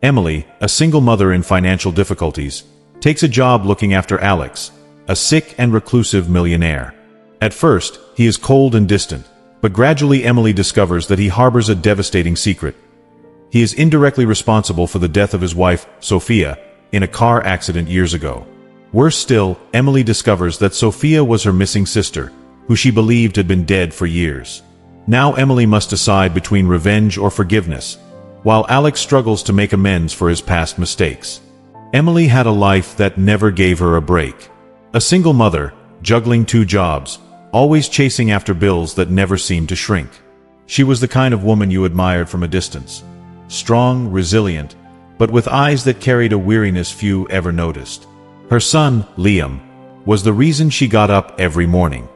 Emily, a single mother in financial difficulties, takes a job looking after Alex, a sick and reclusive millionaire. At first, he is cold and distant, but gradually Emily discovers that he harbors a devastating secret. He is indirectly responsible for the death of his wife, Sophia, in a car accident years ago. Worse still, Emily discovers that Sophia was her missing sister, who she believed had been dead for years. Now Emily must decide between revenge or forgiveness, while Alex struggles to make amends for his past mistakes. Emily had a life that never gave her a break. A single mother, juggling 2 jobs, always chasing after bills that never seemed to shrink. She was the kind of woman you admired from a distance. Strong, resilient, but with eyes that carried a weariness few ever noticed. Her son, Liam, was the reason she got up every morning.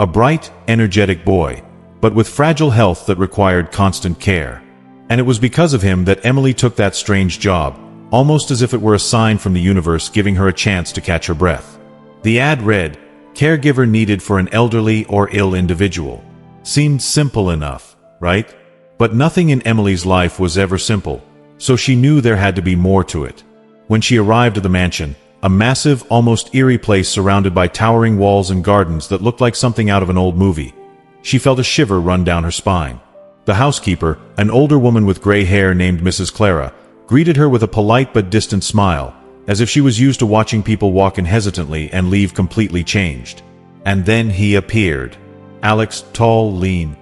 A bright, energetic boy, but with fragile health that required constant care. And it was because of him that Emily took that strange job, almost as if it were a sign from the universe giving her a chance to catch her breath. The ad read, "Caregiver needed for an elderly or ill individual." Seemed simple enough, right? But nothing in Emily's life was ever simple, so she knew there had to be more to it. When she arrived at the mansion, a massive, almost eerie place surrounded by towering walls and gardens that looked like something out of an old movie, she felt a shiver run down her spine. The housekeeper, an older woman with gray hair named Mrs. Clara, greeted her with a polite but distant smile, as if she was used to watching people walk in hesitantly and leave completely changed. And then he appeared. Alex, tall, lean,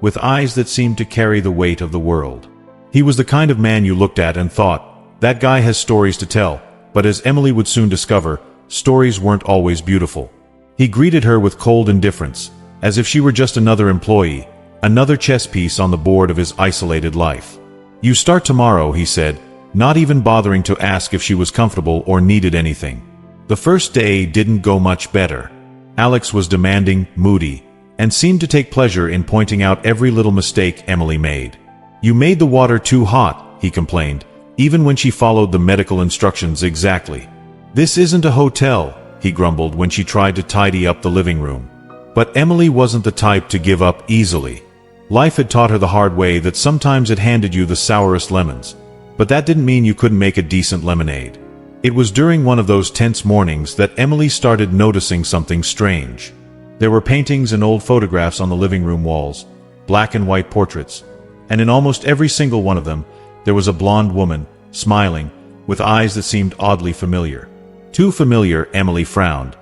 with eyes that seemed to carry the weight of the world. He was the kind of man you looked at and thought, that guy has stories to tell, but as Emily would soon discover, stories weren't always beautiful. He greeted her with cold indifference, as if she were just another employee, another chess piece on the board of his isolated life. "You start tomorrow," he said, not even bothering to ask if she was comfortable or needed anything. The first day didn't go much better. Alex was demanding, moody, and seemed to take pleasure in pointing out every little mistake Emily made. "You made the water too hot," he complained, even when she followed the medical instructions exactly. "This isn't a hotel," he grumbled when she tried to tidy up the living room. But Emily wasn't the type to give up easily. Life had taught her the hard way that sometimes it handed you the sourest lemons, but that didn't mean you couldn't make a decent lemonade. It was during one of those tense mornings that Emily started noticing something strange. There were paintings and old photographs on the living room walls, black and white portraits, and in almost every single one of them, there was a blonde woman, smiling, with eyes that seemed oddly familiar. Too familiar, Emily frowned,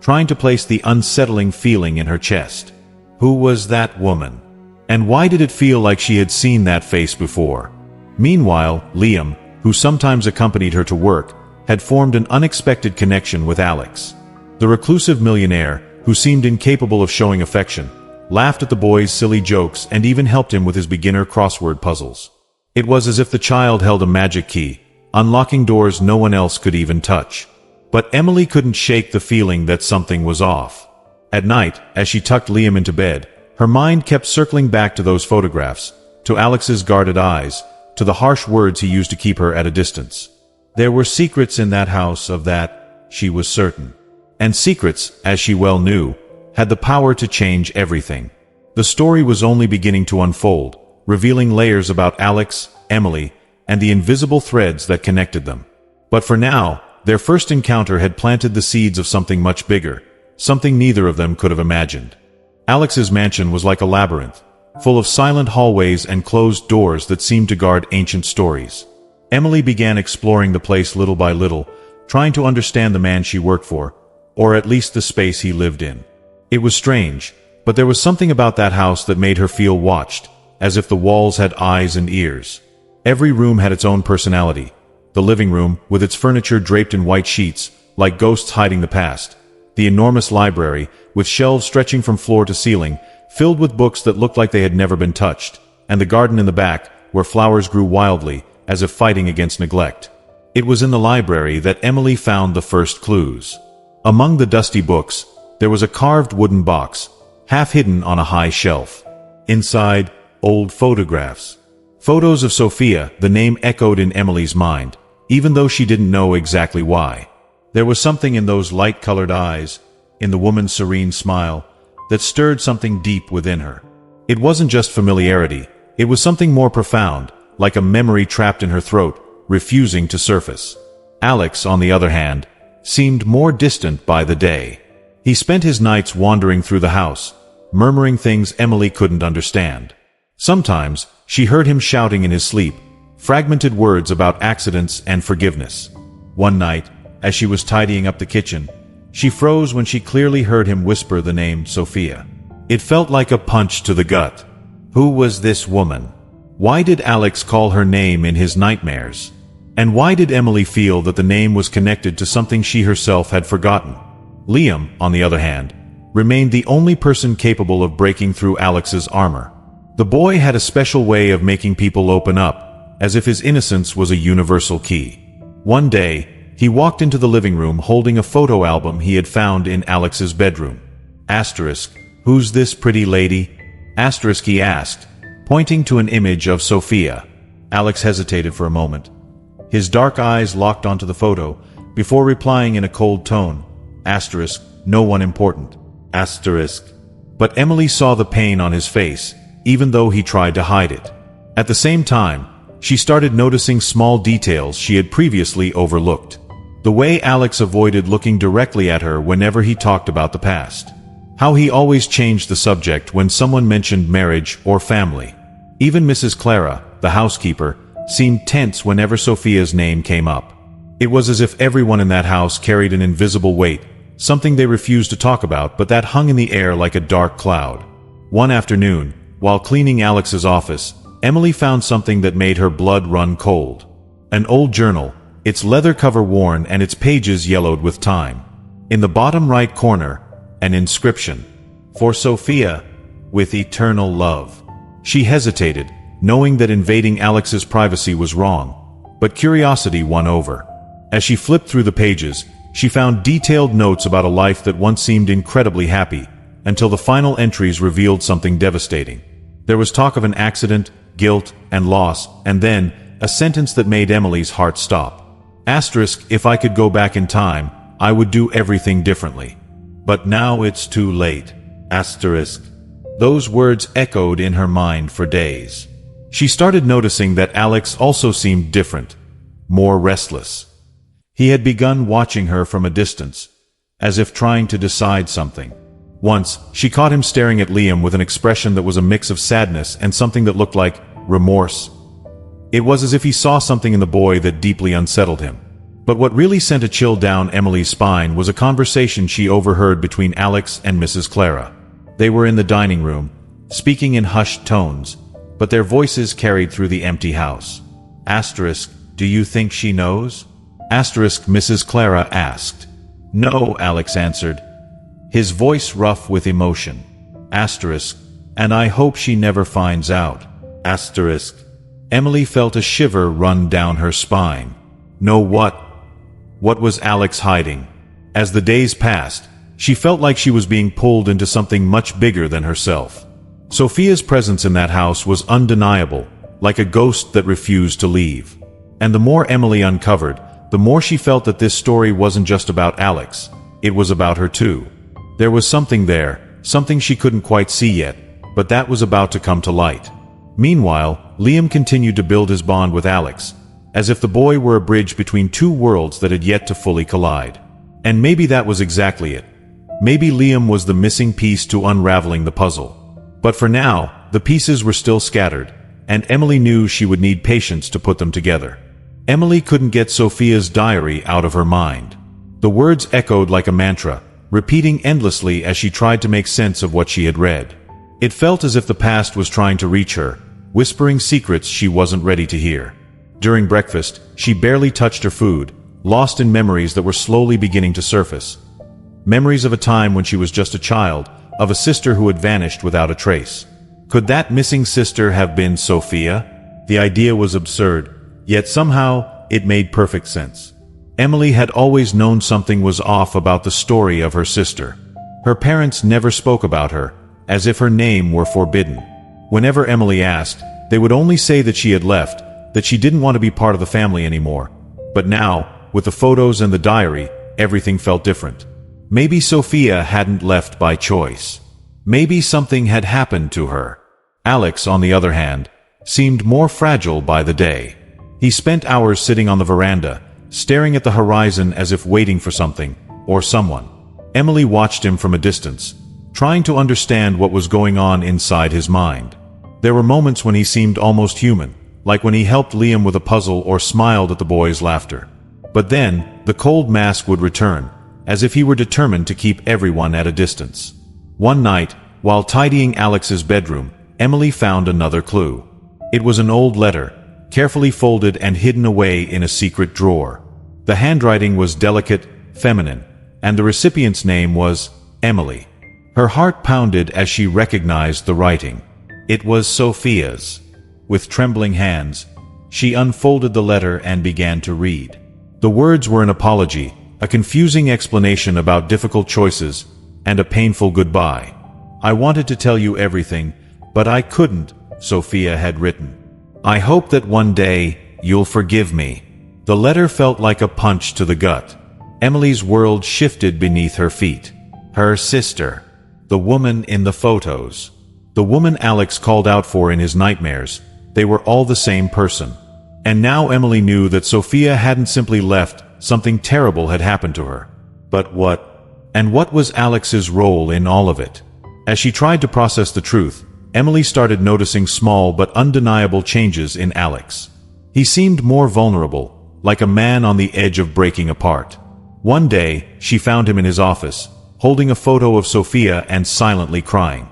trying to place the unsettling feeling in her chest. Who was that woman? And why did it feel like she had seen that face before? Meanwhile, Liam, who sometimes accompanied her to work, had formed an unexpected connection with Alex. The reclusive millionaire, who seemed incapable of showing affection, laughed at the boy's silly jokes and even helped him with his beginner crossword puzzles. It was as if the child held a magic key, unlocking doors no one else could even touch. But Emily couldn't shake the feeling that something was off. At night, as she tucked Liam into bed, her mind kept circling back to those photographs, to Alex's guarded eyes, to the harsh words he used to keep her at a distance. There were secrets in that house, of that, she was certain. And secrets, as she well knew, had the power to change everything. The story was only beginning to unfold, revealing layers about Alex, Emily, and the invisible threads that connected them. But for now, their first encounter had planted the seeds of something much bigger, something neither of them could have imagined. Alex's mansion was like a labyrinth, full of silent hallways and closed doors that seemed to guard ancient stories. Emily began exploring the place little by little, trying to understand the man she worked for, or at least the space he lived in. It was strange, but there was something about that house that made her feel watched, as if the walls had eyes and ears. Every room had its own personality. The living room, with its furniture draped in white sheets, like ghosts hiding the past. The enormous library, with shelves stretching from floor to ceiling, filled with books that looked like they had never been touched, and the garden in the back, where flowers grew wildly, as if fighting against neglect. It was in the library that Emily found the first clues. Among the dusty books, there was a carved wooden box, half hidden on a high shelf. Inside, old photographs. Photos of Sophia, the name echoed in Emily's mind, even though she didn't know exactly why. There was something in those light-colored eyes, in the woman's serene smile, that stirred something deep within her. It wasn't just familiarity, it was something more profound, like a memory trapped in her throat, refusing to surface. Alex, on the other hand, seemed more distant by the day. He spent his nights wandering through the house, murmuring things Emily couldn't understand. Sometimes, she heard him shouting in his sleep, fragmented words about accidents and forgiveness. One night, as she was tidying up the kitchen, she froze when she clearly heard him whisper the name Sophia. It felt like a punch to the gut. Who was this woman? Why did Alex call her name in his nightmares? And why did Emily feel that the name was connected to something she herself had forgotten? Liam, on the other hand, remained the only person capable of breaking through Alex's armor. The boy had a special way of making people open up, as if his innocence was a universal key. One day, he walked into the living room holding a photo album he had found in Alex's bedroom. Asterisk, who's this pretty lady? Asterisk, he asked, pointing to an image of Sophia. Alex hesitated for a moment. His dark eyes locked onto the photo, before replying in a cold tone, asterisk, no one important. Asterisk. But Emily saw the pain on his face, even though he tried to hide it. At the same time, she started noticing small details she had previously overlooked. The way Alex avoided looking directly at her whenever he talked about the past. How he always changed the subject when someone mentioned marriage or family. Even Mrs. Clara, the housekeeper, seemed tense whenever Sophia's name came up. It was as if everyone in that house carried an invisible weight, something they refused to talk about but that hung in the air like a dark cloud. One afternoon, while cleaning Alex's office, Emily found something that made her blood run cold. An old journal, its leather cover worn and its pages yellowed with time. In the bottom right corner, an inscription. For Sophia, with eternal love. She hesitated, knowing that invading Alex's privacy was wrong, but curiosity won over. As she flipped through the pages, she found detailed notes about a life that once seemed incredibly happy, until the final entries revealed something devastating. There was talk of an accident, guilt, and loss, and then, a sentence that made Emily's heart stop. Asterisk, if I could go back in time, I would do everything differently. But now it's too late. Asterisk. Those words echoed in her mind for days. She started noticing that Alex also seemed different, more restless. He had begun watching her from a distance, as if trying to decide something. Once, she caught him staring at Liam with an expression that was a mix of sadness and something that looked like remorse. It was as if he saw something in the boy that deeply unsettled him. But what really sent a chill down Emily's spine was a conversation she overheard between Alex and Mrs. Clara. They were in the dining room, speaking in hushed tones, but their voices carried through the empty house. Asterisk, do you think she knows? Asterisk, Mrs. Clara asked. No, Alex answered, his voice rough with emotion. Asterisk, and I hope she never finds out. Asterisk. Emily felt a shiver run down her spine. No, what? What was Alex hiding? As the days passed, she felt like she was being pulled into something much bigger than herself. Sophia's presence in that house was undeniable, like a ghost that refused to leave. And the more Emily uncovered, the more she felt that this story wasn't just about Alex, it was about her too. There was something there, something she couldn't quite see yet, but that was about to come to light. Meanwhile, Liam continued to build his bond with Alex, as if the boy were a bridge between two worlds that had yet to fully collide. And maybe that was exactly it. Maybe Liam was the missing piece to unraveling the puzzle. But for now, the pieces were still scattered, and Emily knew she would need patience to put them together. Emily couldn't get Sophia's diary out of her mind. The words echoed like a mantra, repeating endlessly as she tried to make sense of what she had read. It felt as if the past was trying to reach her, whispering secrets she wasn't ready to hear. During breakfast, she barely touched her food, lost in memories that were slowly beginning to surface. Memories of a time when she was just a child, of a sister who had vanished without a trace. Could that missing sister have been Sophia? The idea was absurd, yet somehow it made perfect sense. Emily had always known something was off about the story of her sister. Her parents never spoke about her, as if her name were forbidden. Whenever Emily asked, they would only say that she had left, that she didn't want to be part of the family anymore. But now, with the photos and the diary, everything felt different. Maybe Sophia hadn't left by choice. Maybe something had happened to her. Alex, on the other hand, seemed more fragile by the day. He spent hours sitting on the veranda, staring at the horizon as if waiting for something, or someone. Emily watched him from a distance, trying to understand what was going on inside his mind. There were moments when he seemed almost human, like when he helped Liam with a puzzle or smiled at the boys' laughter. But then, the cold mask would return, as if he were determined to keep everyone at a distance. One night, while tidying Alex's bedroom, Emily found another clue. It was an old letter, carefully folded and hidden away in a secret drawer. The handwriting was delicate, feminine, and the recipient's name was Emily. Her heart pounded as she recognized the writing. It was Sophia's. With trembling hands, she unfolded the letter and began to read. The words were an apology, a confusing explanation about difficult choices, and a painful goodbye. "I wanted to tell you everything, but I couldn't," Sophia had written. "I hope that one day you'll forgive me." The letter felt like a punch to the gut. Emily's world shifted beneath her feet. Her sister. The woman in the photos. The woman Alex called out for in his nightmares. They were all the same person. And now Emily knew that Sophia hadn't simply left, something terrible had happened to her. But what? And what was Alex's role in all of it? As she tried to process the truth, Emily started noticing small but undeniable changes in Alex. He seemed more vulnerable, like a man on the edge of breaking apart. One day, she found him in his office, holding a photo of Sophia and silently crying.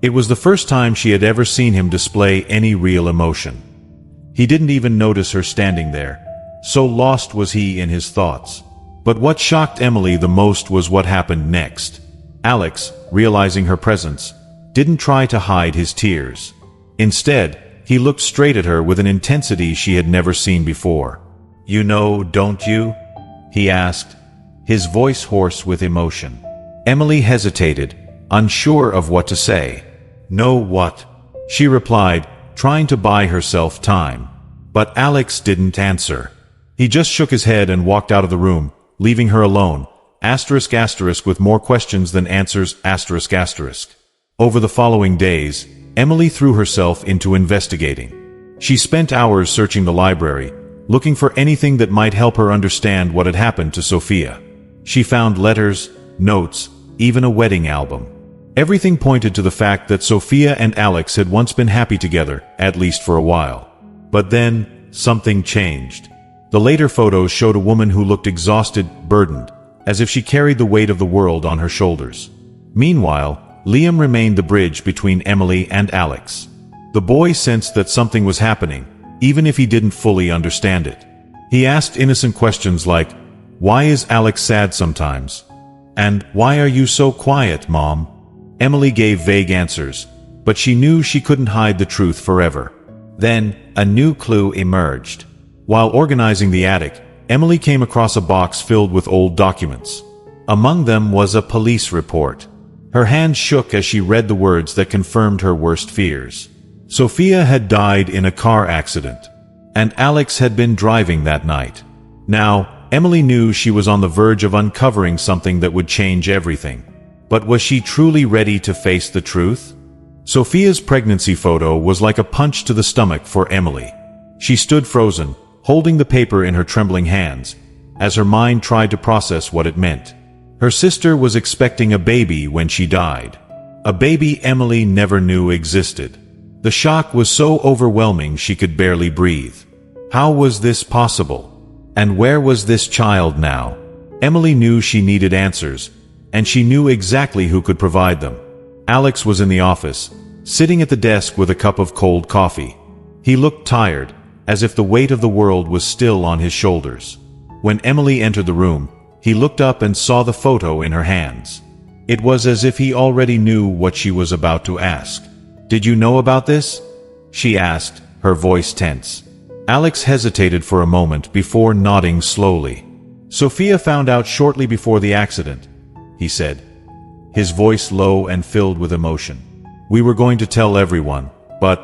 It was the first time she had ever seen him display any real emotion. He didn't even notice her standing there, so lost was he in his thoughts. But what shocked Emily the most was what happened next. Alex, realizing her presence, didn't try to hide his tears. Instead, he looked straight at her with an intensity she had never seen before. "You know, don't you?" he asked, his voice hoarse with emotion. Emily hesitated, unsure of what to say. "Know what?" she replied, trying to buy herself time. But Alex didn't answer. He just shook his head and walked out of the room, leaving her alone, ***, with more questions than answers, ***. Over the following days, Emily threw herself into investigating. She spent hours searching the library, looking for anything that might help her understand what had happened to Sophia. She found letters, notes, even a wedding album. Everything pointed to the fact that Sophia and Alex had once been happy together, at least for a while. But then, something changed. The later photos showed a woman who looked exhausted, burdened, as if she carried the weight of the world on her shoulders. Meanwhile, Liam remained the bridge between Emily and Alex. The boy sensed that something was happening, even if he didn't fully understand it. He asked innocent questions like, "Why is Alex sad sometimes?" And "Why are you so quiet, Mom?" Emily gave vague answers, but she knew she couldn't hide the truth forever. Then, a new clue emerged. While organizing the attic, Emily came across a box filled with old documents. Among them was a police report. Her hands shook as she read the words that confirmed her worst fears. Sophia had died in a car accident, and Alex had been driving that night. Now, Emily knew she was on the verge of uncovering something that would change everything. But was she truly ready to face the truth? Sophia's pregnancy photo was like a punch to the stomach for Emily. She stood frozen, holding the paper in her trembling hands, as her mind tried to process what it meant. Her sister was expecting a baby when she died. A baby Emily never knew existed. The shock was so overwhelming she could barely breathe. How was this possible? And where was this child now? Emily knew she needed answers, and she knew exactly who could provide them. Alex was in the office, sitting at the desk with a cup of cold coffee. He looked tired, as if the weight of the world was still on his shoulders. When Emily entered the room, he looked up and saw the photo in her hands. It was as if he already knew what she was about to ask. "Did you know about this?" she asked, her voice tense. Alex hesitated for a moment before nodding slowly. "Sophia found out shortly before the accident," he said, his voice low and filled with emotion. "We were going to tell everyone, but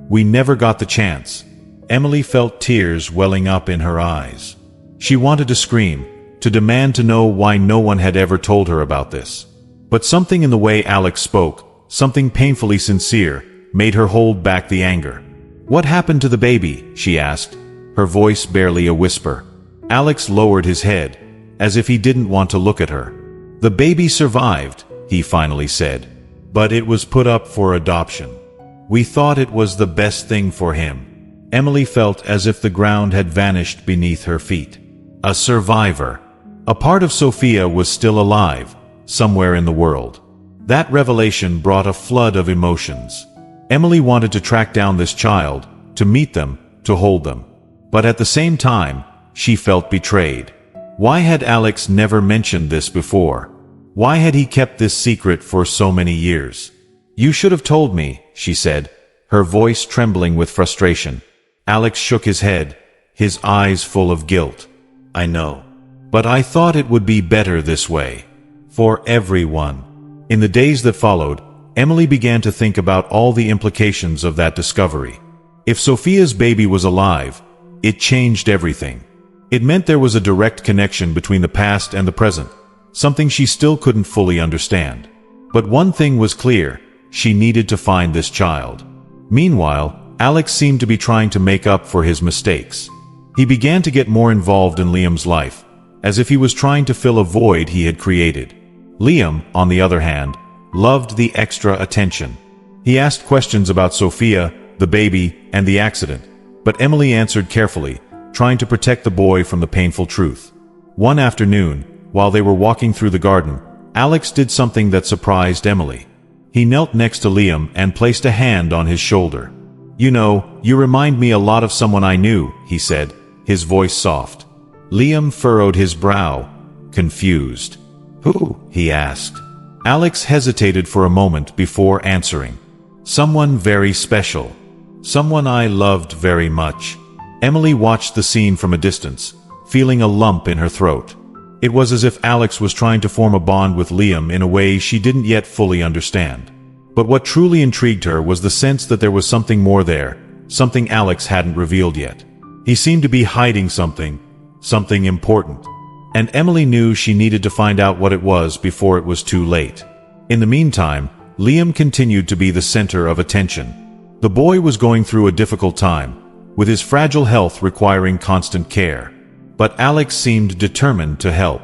we never got the chance." Emily felt tears welling up in her eyes. She wanted to scream, to demand to know why no one had ever told her about this. But something in the way Alex spoke, something painfully sincere, made her hold back the anger. "What happened to the baby?" she asked, her voice barely a whisper. Alex lowered his head, as if he didn't want to look at her. "The baby survived," he finally said. "But it was put up for adoption. We thought it was the best thing for him." Emily felt as if the ground had vanished beneath her feet. A survivor. A part of Sophia was still alive, somewhere in the world. That revelation brought a flood of emotions. Emily wanted to track down this child, to meet them, to hold them. But at the same time, she felt betrayed. Why had Alex never mentioned this before? Why had he kept this secret for so many years? "You should have told me," she said, her voice trembling with frustration. Alex shook his head, his eyes full of guilt. "I know. But I thought it would be better this way. For everyone." In the days that followed, Emily began to think about all the implications of that discovery. If Sophia's baby was alive, it changed everything. It meant there was a direct connection between the past and the present, something she still couldn't fully understand. But one thing was clear: she needed to find this child. Meanwhile, Alex seemed to be trying to make up for his mistakes. He began to get more involved in Liam's life, as if he was trying to fill a void he had created. Liam, on the other hand, loved the extra attention. He asked questions about Sophia, the baby, and the accident, but Emily answered carefully, trying to protect the boy from the painful truth. One afternoon, while they were walking through the garden, Alex did something that surprised Emily. He knelt next to Liam and placed a hand on his shoulder. "You know, you remind me a lot of someone I knew," he said, his voice soft. Liam furrowed his brow, confused. "Who?" he asked. Alex hesitated for a moment before answering. "Someone very special. Someone I loved very much." Emily watched the scene from a distance, feeling a lump in her throat. It was as if Alex was trying to form a bond with Liam in a way she didn't yet fully understand. But what truly intrigued her was the sense that there was something more there, something Alex hadn't revealed yet. He seemed to be hiding something important. And Emily knew she needed to find out what it was before it was too late. In the meantime, Liam continued to be the center of attention. The boy was going through a difficult time, with his fragile health requiring constant care. But Alex seemed determined to help.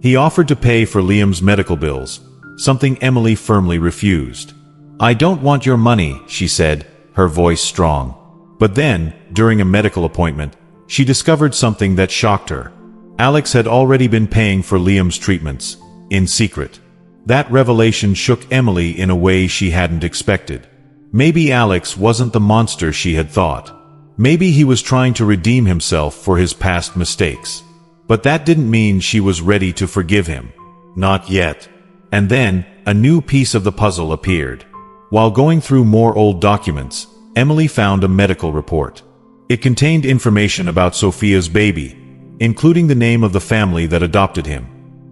He offered to pay for Liam's medical bills, something Emily firmly refused. "I don't want your money," she said, her voice strong. But then, during a medical appointment, she discovered something that shocked her. Alex had already been paying for Liam's treatments, in secret. That revelation shook Emily in a way she hadn't expected. Maybe Alex wasn't the monster she had thought. Maybe he was trying to redeem himself for his past mistakes. But that didn't mean she was ready to forgive him. Not yet. And then, a new piece of the puzzle appeared. While going through more old documents, Emily found a medical report. It contained information about Sophia's baby, including the name of the family that adopted him.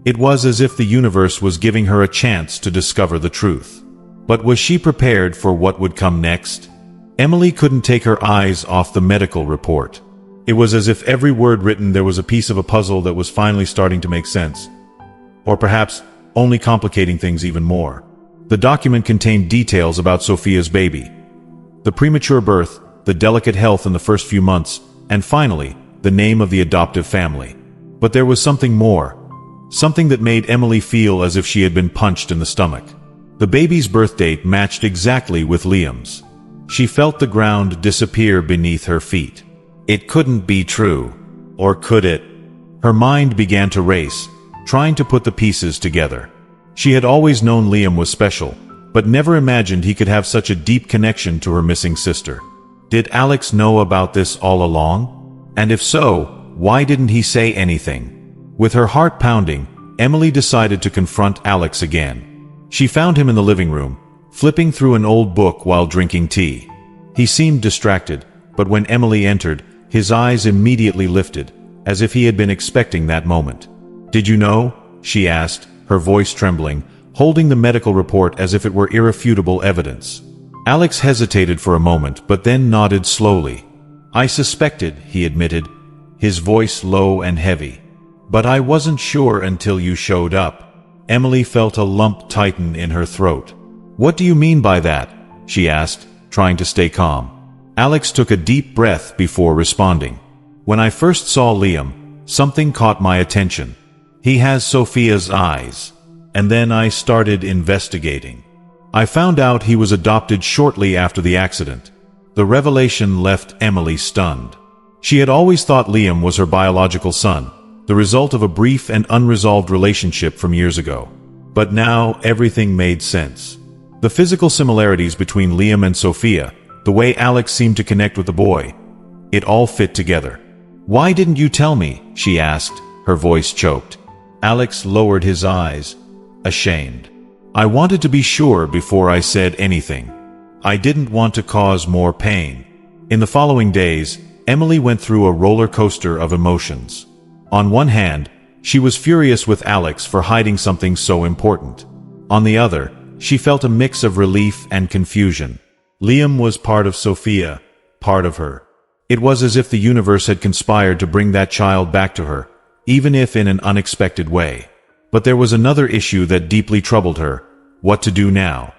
It was as if the universe was giving her a chance to discover the truth. But was she prepared for what would come next? Emily couldn't take her eyes off the medical report. It was as if every word written there was a piece of a puzzle that was finally starting to make sense. Or perhaps, only complicating things even more. The document contained details about Sophia's baby. The premature birth, the delicate health in the first few months, and finally, the name of the adoptive family. But there was something more. Something that made Emily feel as if she had been punched in the stomach. The baby's birth date matched exactly with Liam's. She felt the ground disappear beneath her feet. It couldn't be true. Or could it? Her mind began to race, trying to put the pieces together. She had always known Liam was special, but never imagined he could have such a deep connection to her missing sister. Did Alex know about this all along? And if so, why didn't he say anything? With her heart pounding, Emily decided to confront Alex again. She found him in the living room, flipping through an old book while drinking tea. He seemed distracted, but when Emily entered, his eyes immediately lifted, as if he had been expecting that moment. "Did you know?" she asked, her voice trembling, holding the medical report as if it were irrefutable evidence. Alex hesitated for a moment, but then nodded slowly. "I suspected," he admitted, his voice low and heavy. "But I wasn't sure until you showed up." Emily felt a lump tighten in her throat. "What do you mean by that?" she asked, trying to stay calm. Alex took a deep breath before responding. When I first saw Liam, something caught my attention. He has Sophia's eyes. And then I started investigating. I found out he was adopted shortly after the accident. The revelation left Emily stunned. She had always thought Liam was her biological son, the result of a brief and unresolved relationship from years ago. But now everything made sense. The physical similarities between Liam and Sophia, the way Alex seemed to connect with the boy, it all fit together. "Why didn't you tell me?" she asked, her voice choked. Alex lowered his eyes, ashamed. "I wanted to be sure before I said anything. I didn't want to cause more pain." In the following days, Emily went through a roller coaster of emotions. On one hand, she was furious with Alex for hiding something so important. On the other, she felt a mix of relief and confusion. Liam was part of Sophia, part of her. It was as if the universe had conspired to bring that child back to her, even if in an unexpected way. But there was another issue that deeply troubled her: what to do now.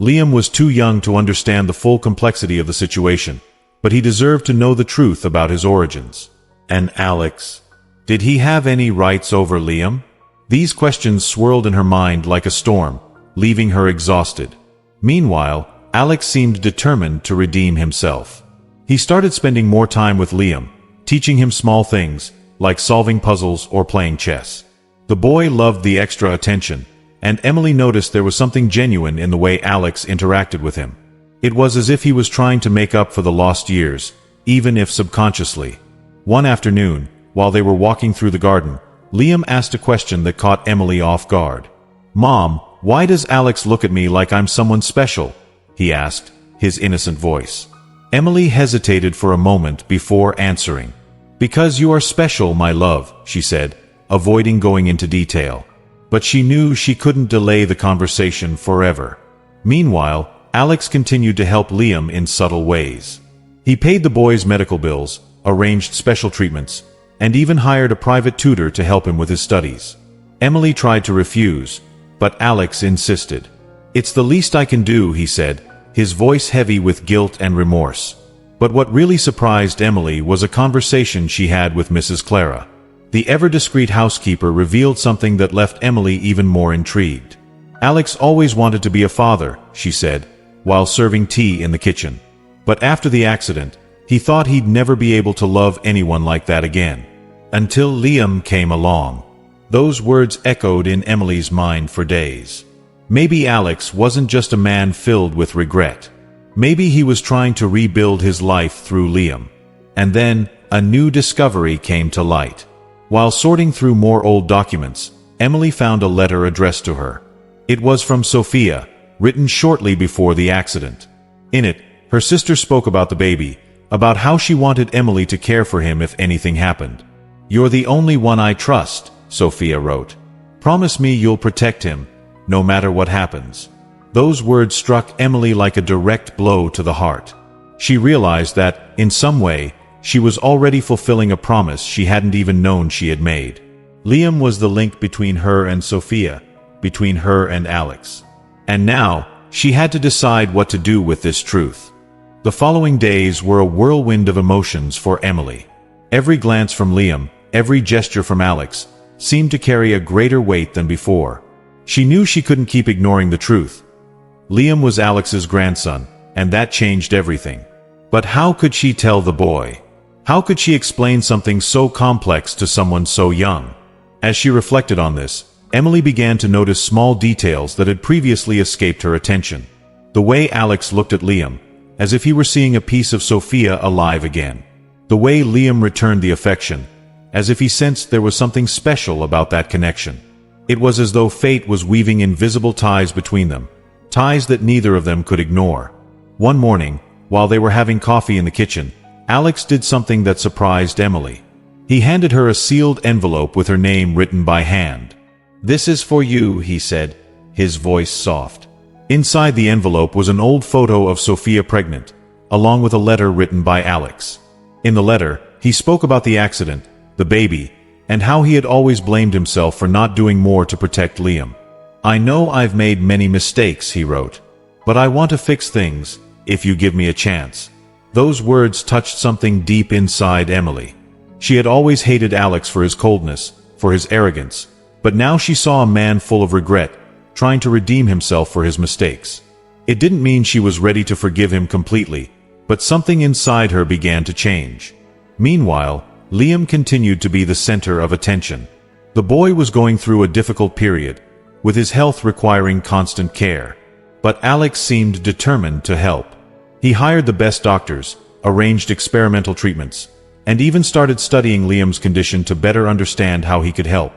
Liam was too young to understand the full complexity of the situation, but he deserved to know the truth about his origins. And Alex? Did he have any rights over Liam? These questions swirled in her mind like a storm, leaving her exhausted. Meanwhile, Alex seemed determined to redeem himself. He started spending more time with Liam, teaching him small things, like solving puzzles or playing chess. The boy loved the extra attention, and Emily noticed there was something genuine in the way Alex interacted with him. It was as if he was trying to make up for the lost years, even if subconsciously. One afternoon, while they were walking through the garden, Liam asked a question that caught Emily off guard. "Mom, why does Alex look at me like I'm someone special?" he asked, his innocent voice. Emily hesitated for a moment before answering. "Because you are special, my love," she said, avoiding going into detail. But she knew she couldn't delay the conversation forever. Meanwhile, Alex continued to help Liam in subtle ways. He paid the boy's medical bills, arranged special treatments, and even hired a private tutor to help him with his studies. Emily tried to refuse, but Alex insisted. "It's the least I can do," he said, his voice heavy with guilt and remorse. But what really surprised Emily was a conversation she had with Mrs. Clara. The ever-discreet housekeeper revealed something that left Emily even more intrigued. "Alex always wanted to be a father," she said, while serving tea in the kitchen. "But after the accident, he thought he'd never be able to love anyone like that again. Until Liam came along." Those words echoed in Emily's mind for days. Maybe Alex wasn't just a man filled with regret. Maybe he was trying to rebuild his life through Liam. And then, a new discovery came to light. While sorting through more old documents, Emily found a letter addressed to her. It was from Sophia, written shortly before the accident. In it, her sister spoke about the baby, about how she wanted Emily to care for him if anything happened. "You're the only one I trust," Sophia wrote. "Promise me you'll protect him, no matter what happens." Those words struck Emily like a direct blow to the heart. She realized that, in some way, she was already fulfilling a promise she hadn't even known she had made. Liam was the link between her and Sophia, between her and Alex. And now, she had to decide what to do with this truth. The following days were a whirlwind of emotions for Emily. Every glance from Liam, every gesture from Alex, seemed to carry a greater weight than before. She knew she couldn't keep ignoring the truth. Liam was Alex's grandson, and that changed everything. But how could she tell the boy? How could she explain something so complex to someone so young? As she reflected on this, Emily began to notice small details that had previously escaped her attention. The way Alex looked at Liam, as if he were seeing a piece of Sophia alive again. The way Liam returned the affection, as if he sensed there was something special about that connection. It was as though fate was weaving invisible ties between them, ties that neither of them could ignore. One morning, while they were having coffee in the kitchen, Alex did something that surprised Emily. He handed her a sealed envelope with her name written by hand. "This is for you," he said, his voice soft. Inside the envelope was an old photo of Sophia pregnant, along with a letter written by Alex. In the letter, he spoke about the accident, the baby, and how he had always blamed himself for not doing more to protect Liam. "I know I've made many mistakes," he wrote, "but I want to fix things, if you give me a chance." Those words touched something deep inside Emily. She had always hated Alex for his coldness, for his arrogance, but now she saw a man full of regret, trying to redeem himself for his mistakes. It didn't mean she was ready to forgive him completely, but something inside her began to change. Meanwhile, Liam continued to be the center of attention. The boy was going through a difficult period, with his health requiring constant care. But Alex seemed determined to help. He hired the best doctors, arranged experimental treatments, and even started studying Liam's condition to better understand how he could help.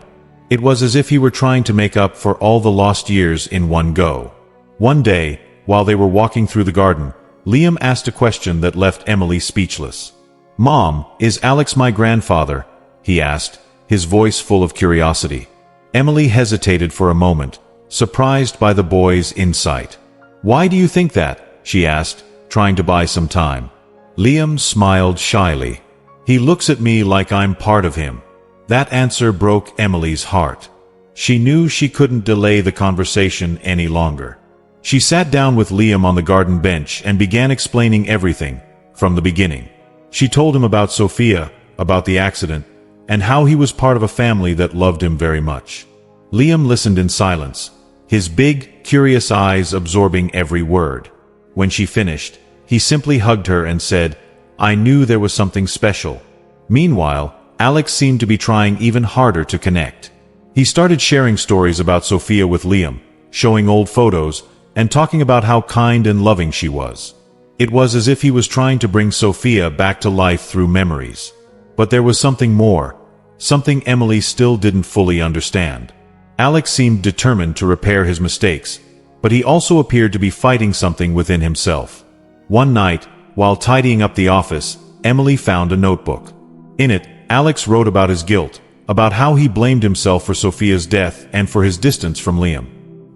It was as if he were trying to make up for all the lost years in one go. One day, while they were walking through the garden, Liam asked a question that left Emily speechless. "Mom, is Alex my grandfather?" he asked, his voice full of curiosity. Emily hesitated for a moment, surprised by the boy's insight. "Why do you think that?" she asked, trying to buy some time. Liam smiled shyly. "He looks at me like I'm part of him." That answer broke Emily's heart. She knew she couldn't delay the conversation any longer. She sat down with Liam on the garden bench and began explaining everything, from the beginning. She told him about Sophia, about the accident, and how he was part of a family that loved him very much. Liam listened in silence, his big, curious eyes absorbing every word. When she finished, he simply hugged her and said, "I knew there was something special." Meanwhile, Alex seemed to be trying even harder to connect. He started sharing stories about Sophia with Liam, showing old photos, and talking about how kind and loving she was. It was as if he was trying to bring Sophia back to life through memories. But there was something more, something Emily still didn't fully understand. Alex seemed determined to repair his mistakes, but he also appeared to be fighting something within himself. One night, while tidying up the office, Emily found a notebook. In it, Alex wrote about his guilt, about how he blamed himself for Sophia's death and for his distance from Liam.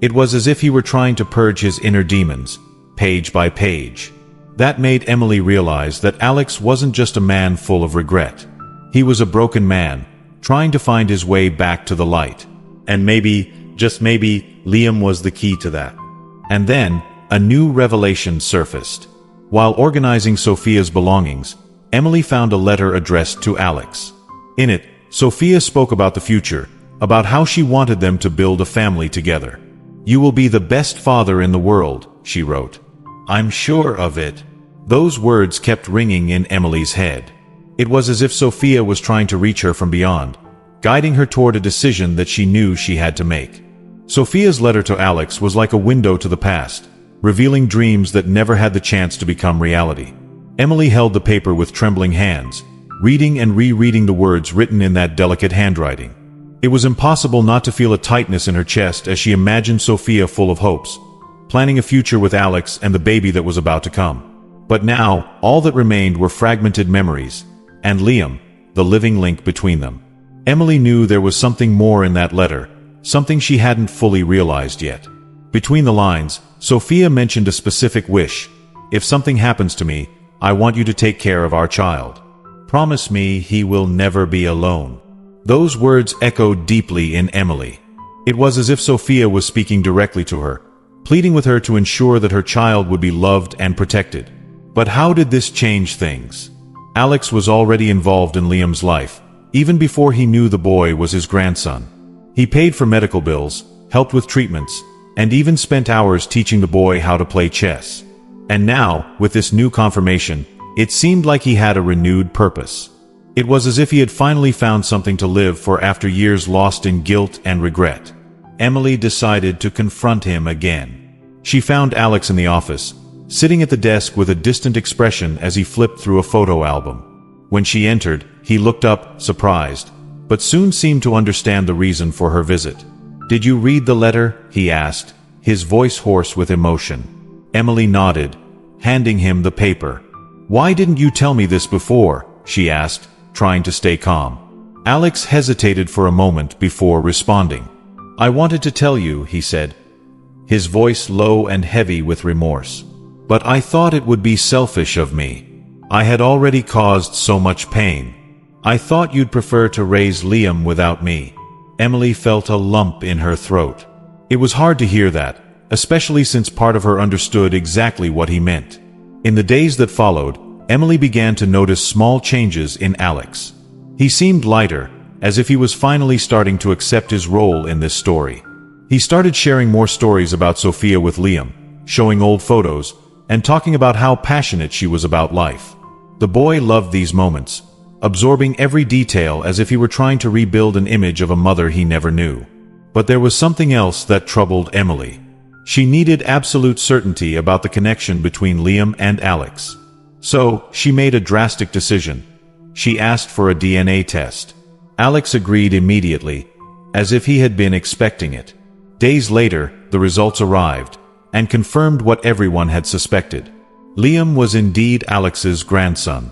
It was as if he were trying to purge his inner demons, page by page. That made Emily realize that Alex wasn't just a man full of regret. He was a broken man, trying to find his way back to the light. And maybe, just maybe, Liam was the key to that. And then, a new revelation surfaced. While organizing Sophia's belongings, Emily found a letter addressed to Alex. In it, Sophia spoke about the future, about how she wanted them to build a family together. "You will be the best father in the world," she wrote. "I'm sure of it." Those words kept ringing in Emily's head. It was as if Sophia was trying to reach her from beyond, guiding her toward a decision that she knew she had to make. Sophia's letter to Alex was like a window to the past, revealing dreams that never had the chance to become reality. Emily held the paper with trembling hands, reading and rereading the words written in that delicate handwriting. It was impossible not to feel a tightness in her chest as she imagined Sophia full of hopes, planning a future with Alex and the baby that was about to come. But now, all that remained were fragmented memories, and Liam, the living link between them. Emily knew there was something more in that letter, something she hadn't fully realized yet. Between the lines, Sophia mentioned a specific wish. "If something happens to me, I want you to take care of our child. Promise me he will never be alone." Those words echoed deeply in Emily. It was as if Sophia was speaking directly to her, pleading with her to ensure that her child would be loved and protected. But how did this change things? Alex was already involved in Liam's life, even before he knew the boy was his grandson. He paid for medical bills, helped with treatments, and even spent hours teaching the boy how to play chess. And now, with this new confirmation, it seemed like he had a renewed purpose. It was as if he had finally found something to live for after years lost in guilt and regret. Emily decided to confront him again. She found Alex in the office, sitting at the desk with a distant expression as he flipped through a photo album. When she entered, he looked up, surprised, but soon seemed to understand the reason for her visit. "Did you read the letter?" he asked, his voice hoarse with emotion. Emily nodded, handing him the paper. "Why didn't you tell me this before?" she asked, trying to stay calm. Alex hesitated for a moment before responding. "I wanted to tell you," he said, his voice low and heavy with remorse. "But I thought it would be selfish of me. I had already caused so much pain. I thought you'd prefer to raise Liam without me." Emily felt a lump in her throat. It was hard to hear that, especially since part of her understood exactly what he meant. In the days that followed, Emily began to notice small changes in Alex. He seemed lighter, as if he was finally starting to accept his role in this story. He started sharing more stories about Sophia with Liam, showing old photos, and talking about how passionate she was about life. The boy loved these moments, absorbing every detail as if he were trying to rebuild an image of a mother he never knew. But there was something else that troubled Emily. She needed absolute certainty about the connection between Liam and Alex. So, she made a drastic decision. She asked for a DNA test. Alex agreed immediately, as if he had been expecting it. Days later, the results arrived, and confirmed what everyone had suspected. Liam was indeed Alex's grandson.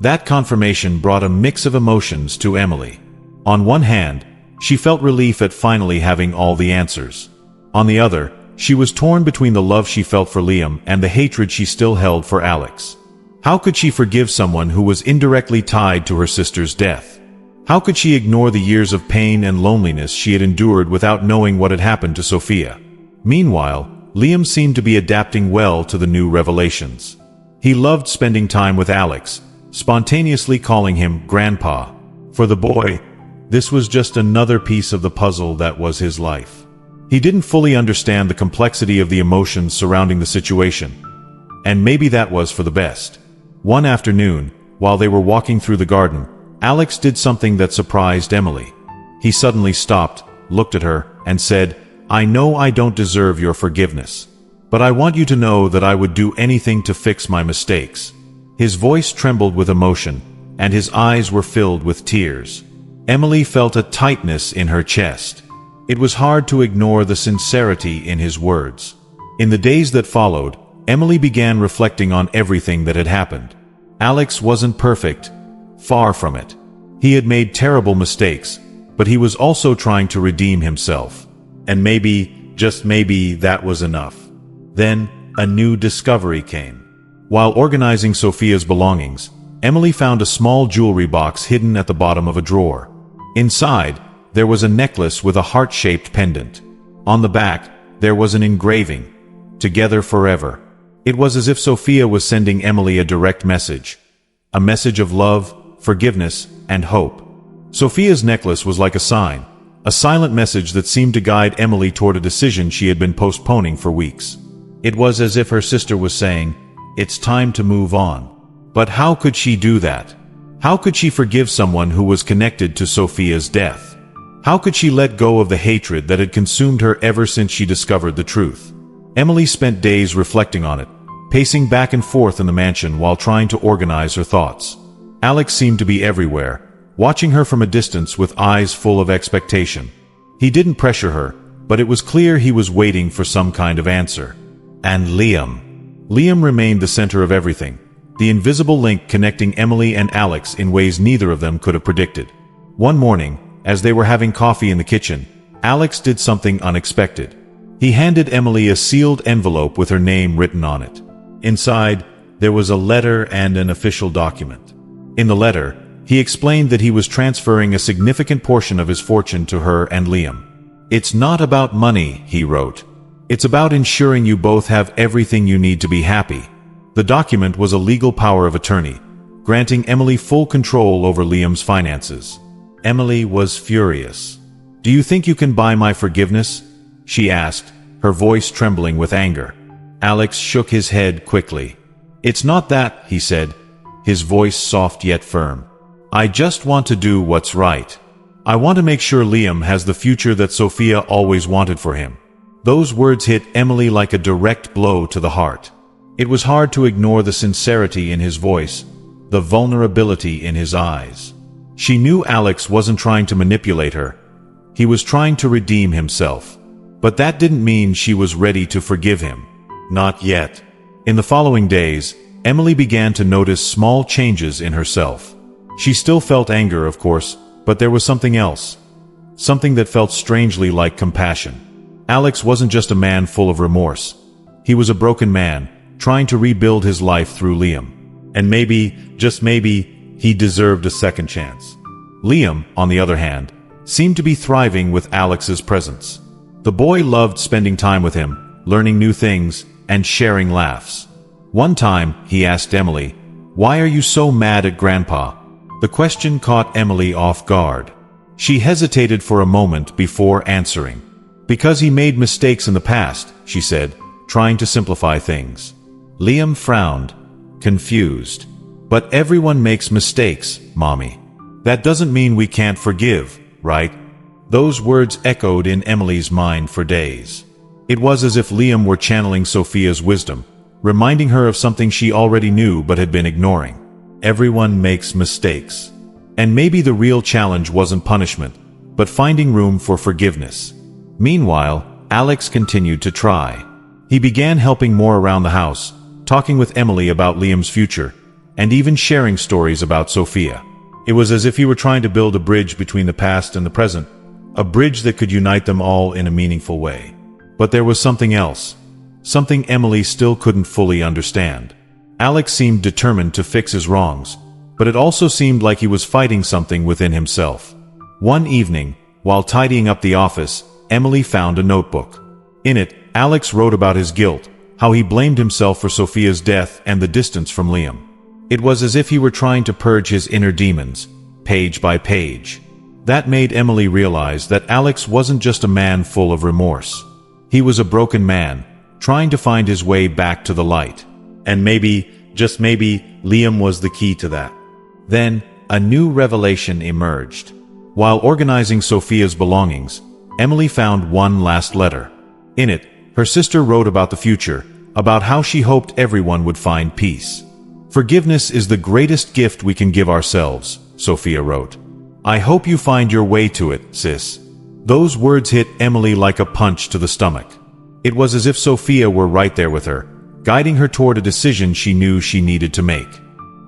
That confirmation brought a mix of emotions to Emily. On one hand, she felt relief at finally having all the answers. On the other, she was torn between the love she felt for Liam and the hatred she still held for Alex. How could she forgive someone who was indirectly tied to her sister's death? How could she ignore the years of pain and loneliness she had endured without knowing what had happened to Sophia? Meanwhile, Liam seemed to be adapting well to the new revelations. He loved spending time with Alex, spontaneously calling him Grandpa. For the boy, this was just another piece of the puzzle that was his life. He didn't fully understand the complexity of the emotions surrounding the situation, and maybe that was for the best. One afternoon, while they were walking through the garden, Alex did something that surprised Emily. He suddenly stopped, looked at her, and said, "I know I don't deserve your forgiveness, but I want you to know that I would do anything to fix my mistakes." His voice trembled with emotion, and his eyes were filled with tears. Emily felt a tightness in her chest. It was hard to ignore the sincerity in his words. In the days that followed, Emily began reflecting on everything that had happened. Alex wasn't perfect, far from it. He had made terrible mistakes, but he was also trying to redeem himself. And maybe, just maybe, that was enough. Then, a new discovery came. While organizing Sophia's belongings, Emily found a small jewelry box hidden at the bottom of a drawer. Inside, there was a necklace with a heart-shaped pendant. On the back, there was an engraving, "Together forever." It was as if Sophia was sending Emily a direct message. A message of love, forgiveness, and hope. Sophia's necklace was like a sign, a silent message that seemed to guide Emily toward a decision she had been postponing for weeks. It was as if her sister was saying, "It's time to move on." But how could she do that? How could she forgive someone who was connected to Sophia's death? How could she let go of the hatred that had consumed her ever since she discovered the truth? Emily spent days reflecting on it, pacing back and forth in the mansion while trying to organize her thoughts. Alex seemed to be everywhere, watching her from a distance with eyes full of expectation. He didn't pressure her, but it was clear he was waiting for some kind of answer. And Liam. Liam remained the center of everything, the invisible link connecting Emily and Alex in ways neither of them could have predicted. One morning, as they were having coffee in the kitchen, Alex did something unexpected. He handed Emily a sealed envelope with her name written on it. Inside, there was a letter and an official document. In the letter, he explained that he was transferring a significant portion of his fortune to her and Liam. "It's not about money," he wrote. "It's about ensuring you both have everything you need to be happy." The document was a legal power of attorney, granting Emily full control over Liam's finances. Emily was furious. "Do you think you can buy my forgiveness?" she asked, her voice trembling with anger. Alex shook his head quickly. "It's not that," he said, his voice soft yet firm. "I just want to do what's right. I want to make sure Liam has the future that Sophia always wanted for him." Those words hit Emily like a direct blow to the heart. It was hard to ignore the sincerity in his voice, the vulnerability in his eyes. She knew Alex wasn't trying to manipulate her. He was trying to redeem himself. But that didn't mean she was ready to forgive him. Not yet. In the following days, Emily began to notice small changes in herself. She still felt anger, of course, but there was something else. Something that felt strangely like compassion. Alex wasn't just a man full of remorse. He was a broken man, trying to rebuild his life through Liam. And maybe, just maybe, he deserved a second chance. Liam, on the other hand, seemed to be thriving with Alex's presence. The boy loved spending time with him, learning new things, and sharing laughs. One time, he asked Emily, "Why are you so mad at Grandpa?" The question caught Emily off guard. She hesitated for a moment before answering. Because he made mistakes in the past, she said, trying to simplify things. Liam frowned, confused. But everyone makes mistakes, Mommy. That doesn't mean we can't forgive, right? Those words echoed in Emily's mind for days. It was as if Liam were channeling Sophia's wisdom, reminding her of something she already knew but had been ignoring. Everyone makes mistakes. And maybe the real challenge wasn't punishment, but finding room for forgiveness. Meanwhile, Alex continued to try. He began helping more around the house, talking with Emily about Liam's future, and even sharing stories about Sophia. It was as if he were trying to build a bridge between the past and the present, a bridge that could unite them all in a meaningful way. But there was something else, something Emily still couldn't fully understand. Alex seemed determined to fix his wrongs, but it also seemed like he was fighting something within himself. One evening, while tidying up the office, Emily found a notebook. In it, Alex wrote about his guilt, how he blamed himself for Sophia's death and the distance from Liam. It was as if he were trying to purge his inner demons, page by page. That made Emily realize that Alex wasn't just a man full of remorse. He was a broken man, trying to find his way back to the light. And maybe, just maybe, Liam was the key to that. Then, a new revelation emerged. While organizing Sophia's belongings, Emily found one last letter. In it, her sister wrote about the future, about how she hoped everyone would find peace. "Forgiveness is the greatest gift we can give ourselves," Sophia wrote. "I hope you find your way to it, sis." Those words hit Emily like a punch to the stomach. It was as if Sophia were right there with her, guiding her toward a decision she knew she needed to make.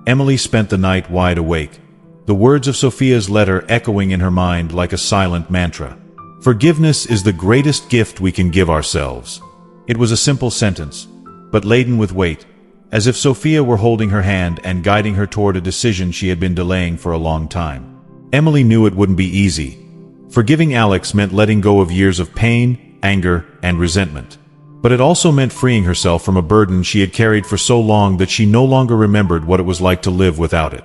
Emily spent the night wide awake, the words of Sophia's letter echoing in her mind like a silent mantra. "Forgiveness is the greatest gift we can give ourselves." It was a simple sentence, but laden with weight, as if Sophia were holding her hand and guiding her toward a decision she had been delaying for a long time. Emily knew it wouldn't be easy. Forgiving Alex meant letting go of years of pain, anger, and resentment. But it also meant freeing herself from a burden she had carried for so long that she no longer remembered what it was like to live without it.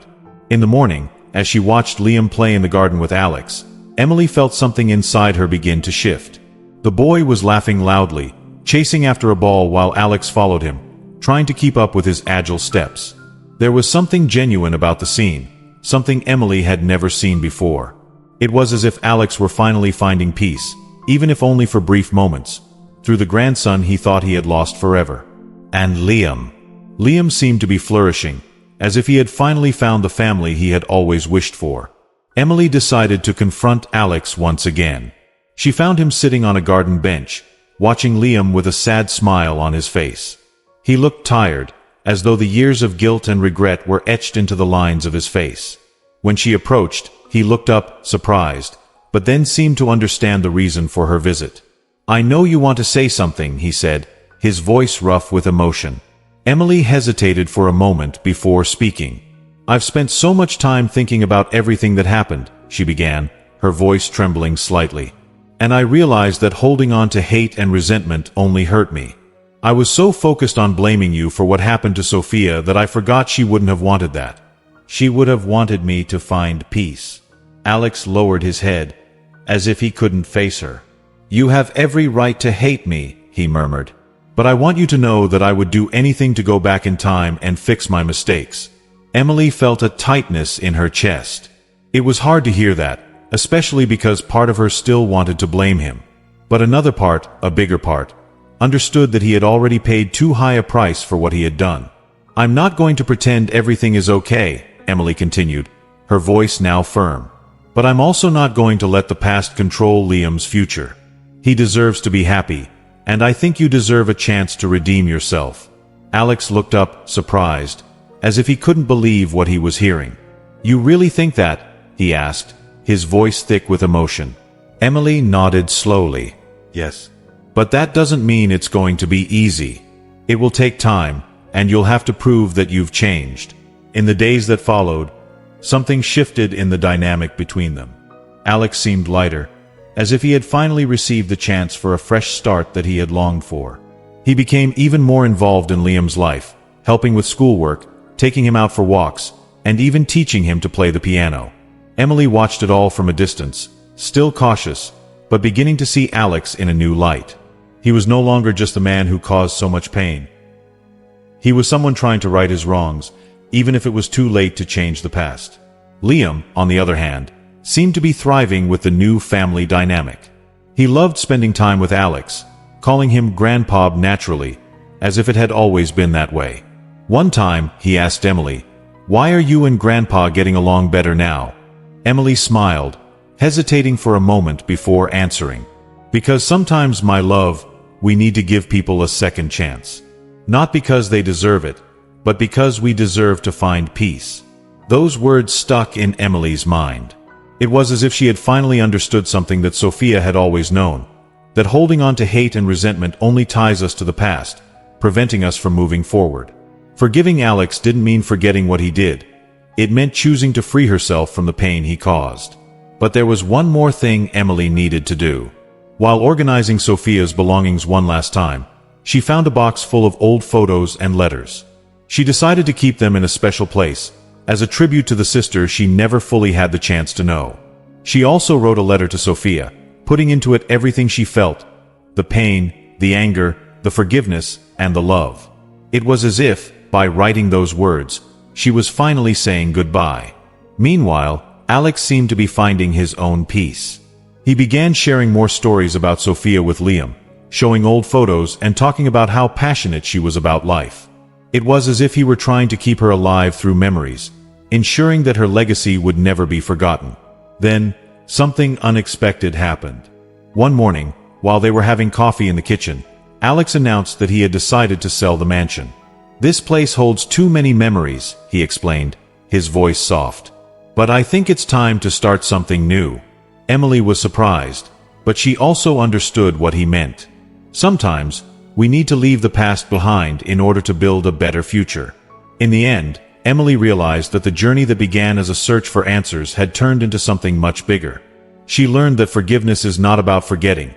In the morning, as she watched Liam play in the garden with Alex, Emily felt something inside her begin to shift. The boy was laughing loudly, chasing after a ball while Alex followed him, trying to keep up with his agile steps. There was something genuine about the scene, something Emily had never seen before. It was as if Alex were finally finding peace, even if only for brief moments, through the grandson he thought he had lost forever. And Liam. Liam seemed to be flourishing, as if he had finally found the family he had always wished for. Emily decided to confront Alex once again. She found him sitting on a garden bench, watching Liam with a sad smile on his face. He looked tired, as though the years of guilt and regret were etched into the lines of his face. When she approached, he looked up, surprised, but then seemed to understand the reason for her visit. "I know you want to say something," he said, his voice rough with emotion. Emily hesitated for a moment before speaking. "I've spent so much time thinking about everything that happened," she began, her voice trembling slightly. "And I realized that holding on to hate and resentment only hurt me. I was so focused on blaming you for what happened to Sophia that I forgot she wouldn't have wanted that. She would have wanted me to find peace." Alex lowered his head, as if he couldn't face her. "You have every right to hate me," he murmured. "But I want you to know that I would do anything to go back in time and fix my mistakes." Emily felt a tightness in her chest. It was hard to hear that, especially because part of her still wanted to blame him. But another part, a bigger part, understood that he had already paid too high a price for what he had done. "I'm not going to pretend everything is okay," Emily continued, her voice now firm. "But I'm also not going to let the past control Liam's future. He deserves to be happy, and I think you deserve a chance to redeem yourself." Alex looked up, surprised, as if he couldn't believe what he was hearing. "You really think that?" he asked, his voice thick with emotion. Emily nodded slowly. "Yes. But that doesn't mean it's going to be easy. It will take time, and you'll have to prove that you've changed." In the days that followed, something shifted in the dynamic between them. Alex seemed lighter, as if he had finally received the chance for a fresh start that he had longed for. He became even more involved in Liam's life, helping with schoolwork, taking him out for walks, and even teaching him to play the piano. Emily watched it all from a distance, still cautious, but beginning to see Alex in a new light. He was no longer just the man who caused so much pain. He was someone trying to right his wrongs, even if it was too late to change the past. Liam, on the other hand, seemed to be thriving with the new family dynamic. He loved spending time with Alex, calling him Grandpa naturally, as if it had always been that way. One time, he asked Emily, "Why are you and Grandpa getting along better now?" Emily smiled, hesitating for a moment before answering. "Because sometimes, my love, we need to give people a second chance. Not because they deserve it, but because we deserve to find peace." Those words stuck in Emily's mind. It was as if she had finally understood something that Sophia had always known, that holding on to hate and resentment only ties us to the past, preventing us from moving forward. Forgiving Alex didn't mean forgetting what he did. It meant choosing to free herself from the pain he caused. But there was one more thing Emily needed to do. While organizing Sophia's belongings one last time, she found a box full of old photos and letters. She decided to keep them in a special place, as a tribute to the sister she never fully had the chance to know. She also wrote a letter to Sophia, putting into it everything she felt: the pain, the anger, the forgiveness, and the love. It was as if, by writing those words, she was finally saying goodbye. Meanwhile, Alex seemed to be finding his own peace. He began sharing more stories about Sophia with Liam, showing old photos and talking about how passionate she was about life. It was as if he were trying to keep her alive through memories, ensuring that her legacy would never be forgotten. Then, something unexpected happened. One morning, while they were having coffee in the kitchen, Alex announced that he had decided to sell the mansion. "This place holds too many memories," he explained, his voice soft. "But I think it's time to start something new." Emily was surprised, but she also understood what he meant. Sometimes, we need to leave the past behind in order to build a better future. In the end, Emily realized that the journey that began as a search for answers had turned into something much bigger. She learned that forgiveness is not about forgetting.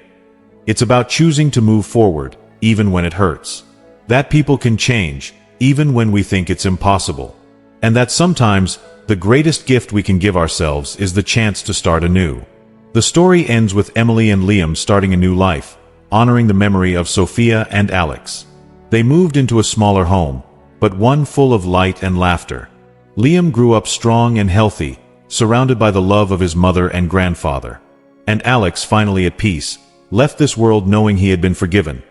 It's about choosing to move forward, even when it hurts. That people can change, even when we think it's impossible. And that sometimes, the greatest gift we can give ourselves is the chance to start anew. The story ends with Emily and Liam starting a new life, honoring the memory of Sophia and Alex. They moved into a smaller home, but one full of light and laughter. Liam grew up strong and healthy, surrounded by the love of his mother and grandfather. And Alex, finally at peace, left this world knowing he had been forgiven,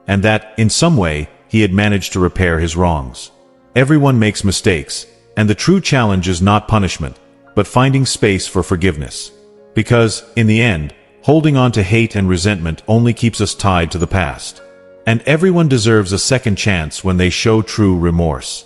and that, in some way, he had managed to repair his wrongs. Everyone makes mistakes, and the true challenge is not punishment, but finding space for forgiveness. Because, in the end, holding on to hate and resentment only keeps us tied to the past. And everyone deserves a second chance when they show true remorse.